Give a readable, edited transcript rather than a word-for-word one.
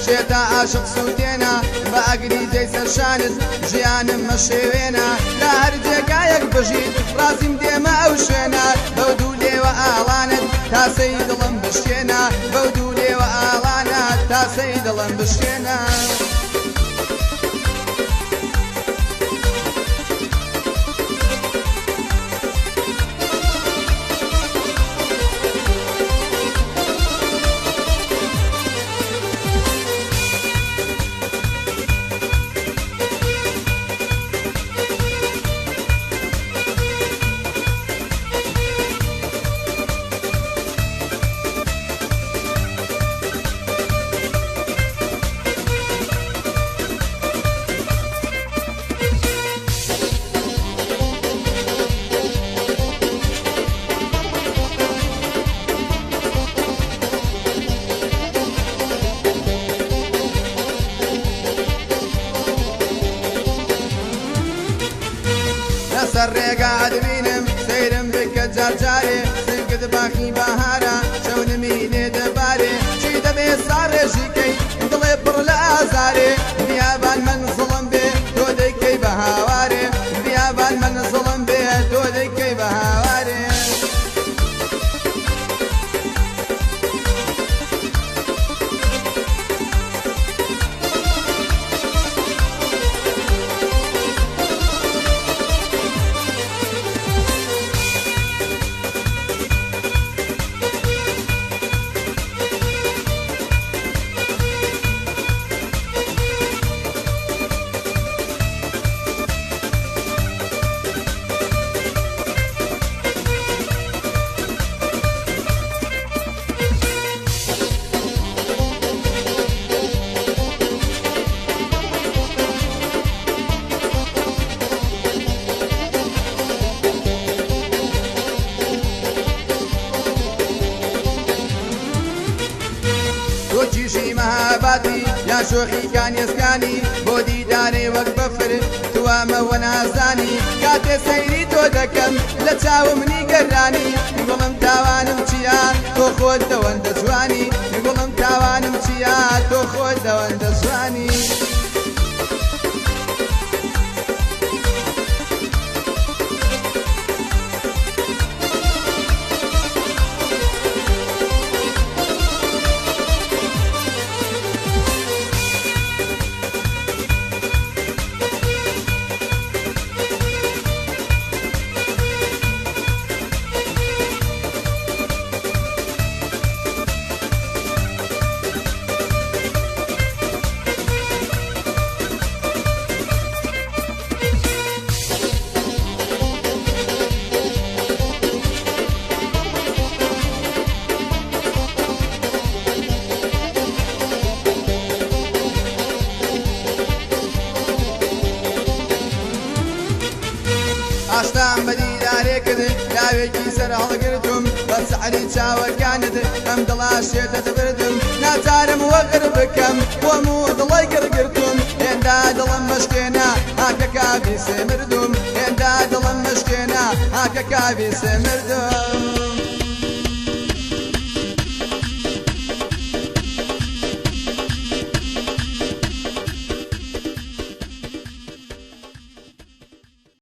شێتا عاشق سووتێنە بە ئەگری دەی سەرشانت ژیانم مەشێوێنە لە هەر جێگایەک بژیت ڕازیم دێمە ئەو شوێنە بەو دوو لێوە ئاڵانت تاسەی دڵم بشکێنە بەو دوو لێوە ئاڵانە تاسەی دڵم بشکێنە سەر ڕێگا دەبینم سەیرم بکە جارجارێ سنگت باخی بەهارە شەونمی لێ دەبارێ چی دەبێ ساڕێژیکەی دڵێ پڕ لە ئازارێ بیابان من زڵم بێ تۆ دەیکەی بە هاوارێ بیابان من زڵم بێ تۆ دەیکەی بە هاوارێ تۆکیشی مەهاباتی یا شۆخی کانیێسکانی بۆ دیدارێ وەک بەفر توامەوە نازانی کاتێ سەیری تۆ دەکەم لە چاوم نیگەرانی گوڵم تاوانم چیە تۆ خۆت دەوەندە جوانی گوڵم تاوانم چیە تۆ خۆت دەوەندە جوانی ئاشتام بە دیدارێ کرد لاوێکی سەر هەڵگرتم بە سەعری چاوەکانت ئەم دڵا شێتە دەبردم ناچارم وەغر بکەم بۆم و دڵی گرگرتم هێندا دڵم مەشکێنە هاکە کاوی سێ مردم هێندا دڵم مەشکێنە هاکە کاوی سێ مردم